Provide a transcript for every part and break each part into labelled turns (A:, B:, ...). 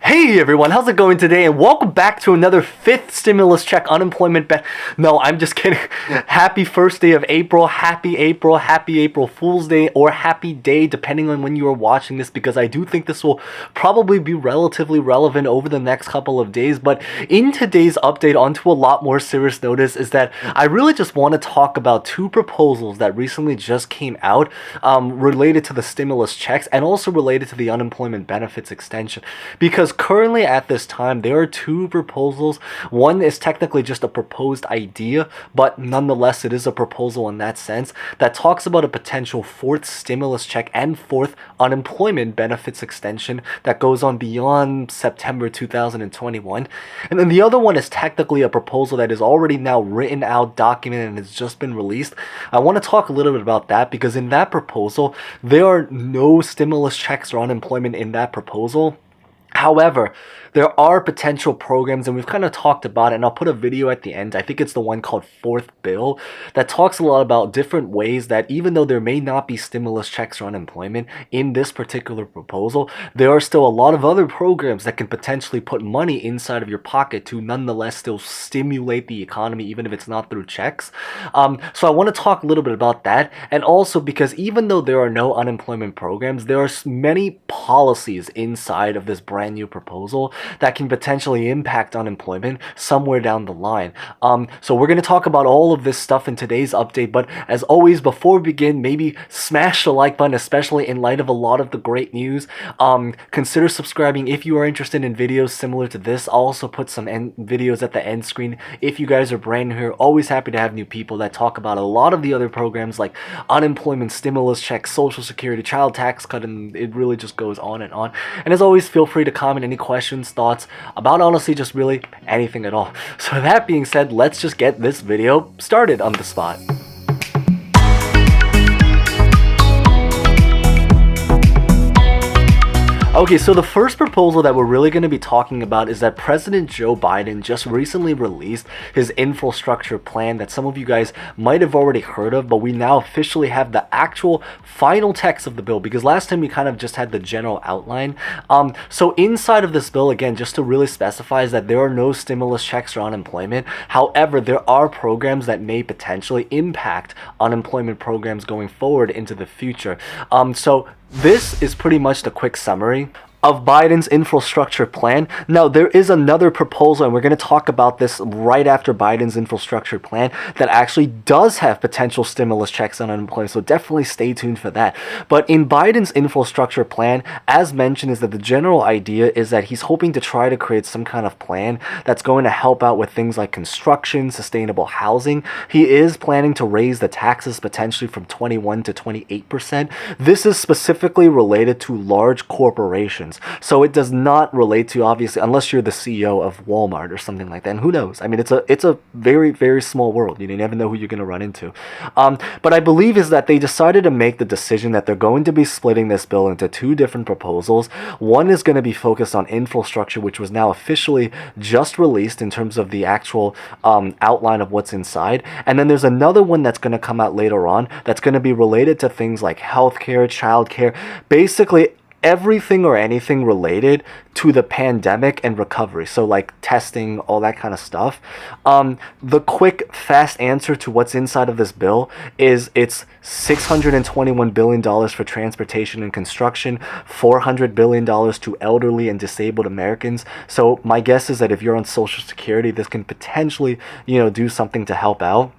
A: Hey everyone, how's it going today? And welcome back to another fifth stimulus check unemployment No, I'm just kidding. Happy first day of April, happy April Fool's Day, or happy day, depending on when you are watching this, because I do think this will probably be relatively relevant over the next couple of days. But in today's update, onto a lot more serious notice, is that I really just want to talk about two proposals that recently just came out related to the stimulus checks and also related to the unemployment benefits extension. Because currently at this time, there are two proposals. One is technically just a proposed idea, but nonetheless, it is a proposal in that sense that talks about a potential fourth stimulus check and fourth unemployment benefits extension that goes on beyond September 2021. And then the other one is technically a proposal that is already now written out, documented, and has just been released. I want to talk a little bit about that because in that proposal, there are no stimulus checks or unemployment in that proposal. However, there are potential programs, and we've kind of talked about it, and I'll put a video at the end. I think it's the one called Fourth Bill that talks a lot about different ways that even though there may not be stimulus checks or unemployment in this particular proposal, there are still a lot of other programs that can potentially put money inside of your pocket to nonetheless still stimulate the economy, even if it's not through checks. So I want to talk a little bit about that, and also because even though there are no unemployment programs, there are many policies inside of this brand new proposal that can potentially impact unemployment somewhere down the line. So we're going to talk about all of this stuff in today's update, but as always, before we begin, maybe smash the like button, especially in light of a lot of the great news. Consider subscribing if you are interested in videos similar to this. I'll also put some videos at the end screen if you guys are brand new here. Always happy to have new people that talk about a lot of the other programs like unemployment, stimulus checks, social security, child tax cut, and it really just goes on and on. And as always, feel free to comment any questions, thoughts about honestly just really anything at all. So that being said, let's just get this video started on the spot. Okay, so the first proposal that we're really going to be talking about is that President Joe Biden just recently released his infrastructure plan that some of you guys might have already heard of, but we now officially have the actual final text of the bill, because last time we kind of just had the general outline. So inside of this bill, again, just to really specify, is that there are no stimulus checks or unemployment. However, there are programs that may potentially impact unemployment programs going forward into the future. So this is pretty much the quick summary of Biden's infrastructure plan. Now, there is another proposal, and we're going to talk about this right after Biden's infrastructure plan, that actually does have potential stimulus checks on unemployment, so definitely stay tuned for that. But in Biden's infrastructure plan, as mentioned, is that the general idea is that he's hoping to try to create some kind of plan that's going to help out with things like construction, sustainable housing. He is planning to raise the taxes potentially from 21 to 28%. This is specifically related to large corporations. So it does not relate to, obviously, unless you're the CEO of Walmart or something like that. And who knows? I mean, it's a very, very small world. You never know who you're going to run into. But I believe is that they decided to make the decision that they're going to be splitting this bill into two different proposals. One is going to be focused on infrastructure, which was now officially just released in terms of the actual outline of what's inside. And then there's another one that's going to come out later on that's going to be related to things like healthcare, childcare, basically everything or anything related to the pandemic and recovery. So like testing, all that kind of stuff. The quick, fast answer to what's inside of this bill is it's $621 billion for transportation and construction, $400 billion to elderly and disabled Americans. So my guess is that if you're on Social Security, this can potentially, do something to help out.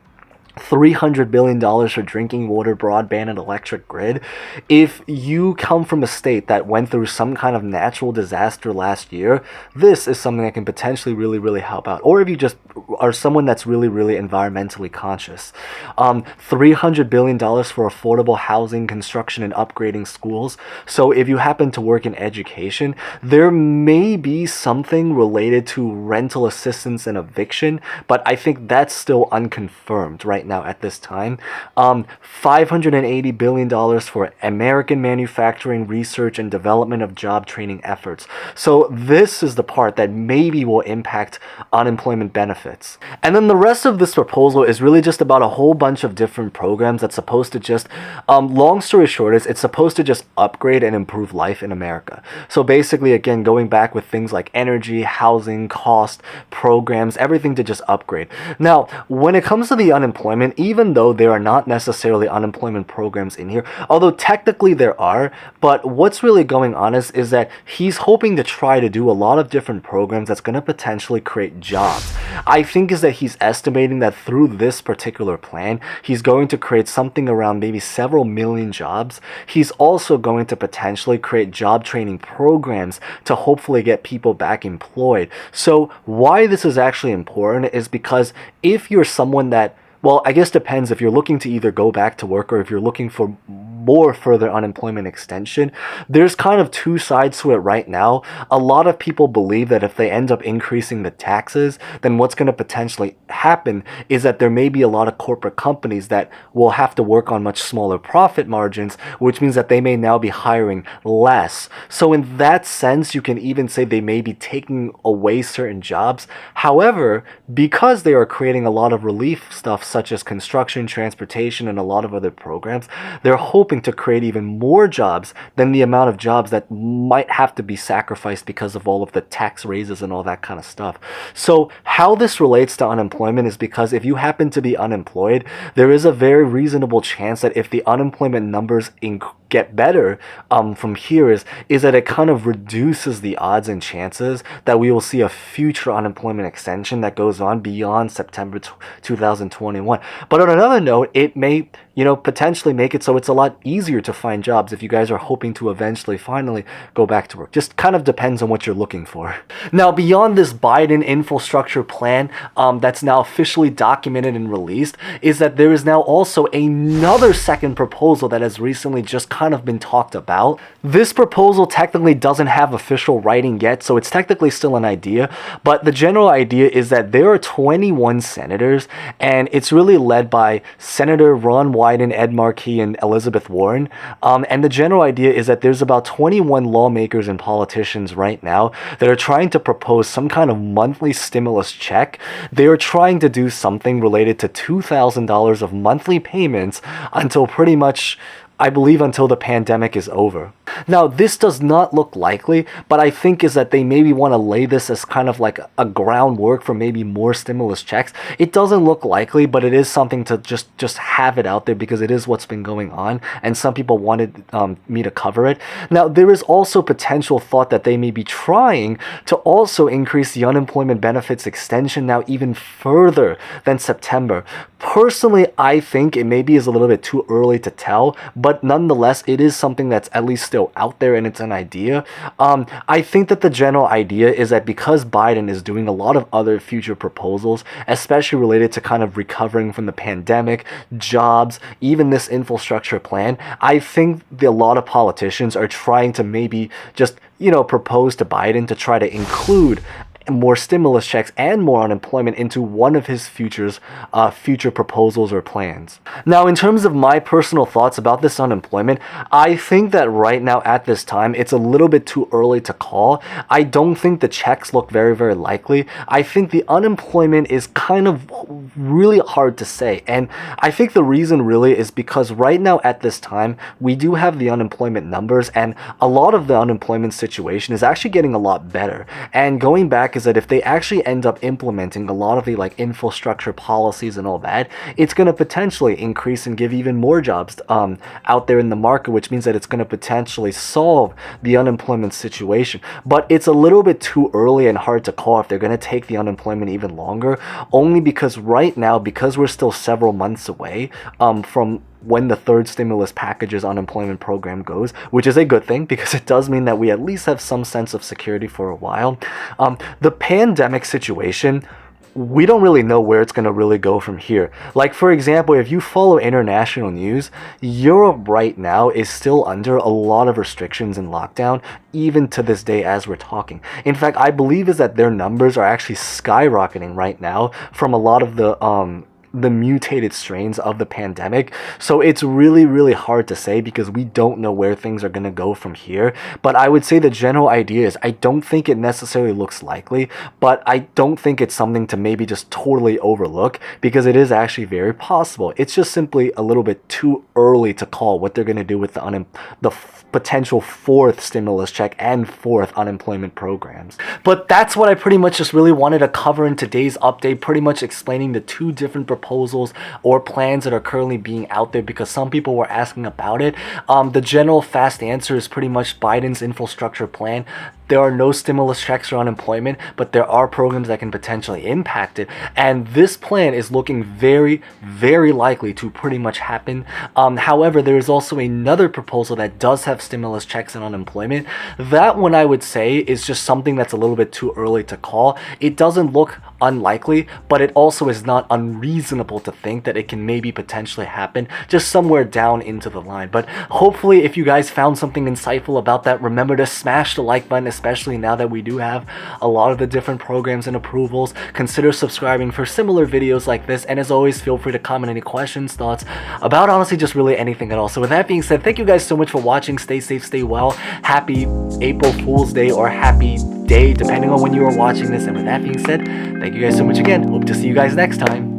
A: $300 billion for drinking water, broadband, and electric grid. If you come from a state that went through some kind of natural disaster last year, this is something that can potentially really, really help out. Or if you just are someone that's really, really environmentally conscious. $300 billion for affordable housing, construction, and upgrading schools. So if you happen to work in education, there may be something related to rental assistance and eviction, but I think that's still unconfirmed right now at this time. $580 billion for American manufacturing, research, and development of job training efforts. So this is the part that maybe will impact unemployment benefits. And then the rest of this proposal is really just about a whole bunch of different programs that's supposed to just, long story short is it's supposed to just upgrade and improve life in America. So basically, again, going back with things like energy, housing, cost, programs, everything to just upgrade. Now, when it comes to the unemployment, even though there are not necessarily unemployment programs in here, although technically there are, but what's really going on is that he's hoping to try to do a lot of different programs that's going to potentially create jobs. I think is that he's estimating that through this particular plan, he's going to create something around maybe several million jobs. He's also going to potentially create job training programs to hopefully get people back employed. So why this is actually important is because if you're someone that, well, I guess depends if you're looking to either go back to work or if you're looking for more further unemployment extension. There's kind of two sides to it right now. A lot of people believe that if they end up increasing the taxes, then what's going to potentially happen is that there may be a lot of corporate companies that will have to work on much smaller profit margins, which means that they may now be hiring less. So in that sense, you can even say they may be taking away certain jobs. However, because they are creating a lot of relief stuff such as construction, transportation, and a lot of other programs, they're hoping to create even more jobs than the amount of jobs that might have to be sacrificed because of all of the tax raises and all that kind of stuff. So how this relates to unemployment is because if you happen to be unemployed, there is a very reasonable chance that if the unemployment numbers get better from here is that it kind of reduces the odds and chances that we will see a future unemployment extension that goes on beyond September 2021. But on another note, it may, potentially make it so it's a lot easier to find jobs if you guys are hoping to eventually finally go back to work. Just kind of depends on what you're looking for. Now, beyond this Biden infrastructure plan that's now officially documented and released, is that there is now also another second proposal that has recently just kind of been talked about. This proposal technically doesn't have official writing yet, so it's technically still an idea, but the general idea is that there are 21 senators, and it's really led by Senator Ron Wyden, Ed Markey, and Elizabeth Warren. And the general idea is that there's about 21 lawmakers and politicians right now that are trying to propose some kind of monthly stimulus check. They are trying to do something related to $2,000 of monthly payments until pretty much, I believe, until the pandemic is over. Now, this does not look likely, but I think is that they maybe want to lay this as kind of like a groundwork for maybe more stimulus checks. It doesn't look likely, but it is something to just have it out there because it is what's been going on, and some people wanted me to cover it. Now, there is also potential thought that they may be trying to also increase the unemployment benefits extension now even further than September. Personally, I think it maybe is a little bit too early to tell, but nonetheless, it is something that's at least still out there and it's an idea. I think that the general idea is that because Biden is doing a lot of other future proposals, especially related to kind of recovering from the pandemic, jobs, even this infrastructure plan, I think a lot of politicians are trying to maybe just, propose to Biden to try to include more stimulus checks and more unemployment into one of his future proposals or plans. Now, in terms of my personal thoughts about this unemployment, I think that right now at this time, it's a little bit too early to call. I don't think the checks look very, very likely. I think the unemployment is kind of really hard to say. And I think the reason really is because right now at this time, we do have the unemployment numbers, and a lot of the unemployment situation is actually getting a lot better. And going back is that if they actually end up implementing a lot of the infrastructure policies and all that, it's going to potentially increase and give even more jobs out there in the market, which means that it's going to potentially solve the unemployment situation. But it's a little bit too early and hard to call if they're going to take the unemployment even longer, only because right now, because we're still several months away from when the third stimulus package's unemployment program goes, which is a good thing because it does mean that we at least have some sense of security for a while. The pandemic situation, we don't really know where it's going to really go from here. Like, for example, if you follow international news, Europe right now is still under a lot of restrictions and lockdown, even to this day as we're talking. In fact, I believe is that their numbers are actually skyrocketing right now from a lot of the the mutated strains of the pandemic. So it's really hard to say because we don't know where things are going to go from here. But I would say the general idea is I don't think it necessarily looks likely, but I don't think it's something to maybe just totally overlook, because it is actually very possible. It's just simply a little bit too early to call what they're going to do with the potential fourth stimulus check and fourth unemployment programs. But that's what I pretty much just really wanted to cover in today's update, pretty much explaining the two different proposals or plans that are currently being out there, because some people were asking about it. The general fast answer is pretty much Biden's infrastructure plan. There are no stimulus checks or unemployment, but there are programs that can potentially impact it. And this plan is looking very likely to pretty much happen. However, there is also another proposal that does have stimulus checks and unemployment. That one, I would say, is just something that's a little bit too early to call. It doesn't look unlikely, but it also is not unreasonable to think that it can maybe potentially happen just somewhere down into the line. But hopefully, if you guys found something insightful about that, remember to smash the like button, especially now that we do have a lot of the different programs and approvals. Consider subscribing for similar videos like this, and as always, feel free to comment any questions, thoughts about honestly just really anything at all. So with that being said, thank you guys so much for watching. Stay safe, stay well. Happy April Fool's Day, or happy day, depending on when you are watching this. And with that being said, thank you guys so much again. Hope to see you guys next time.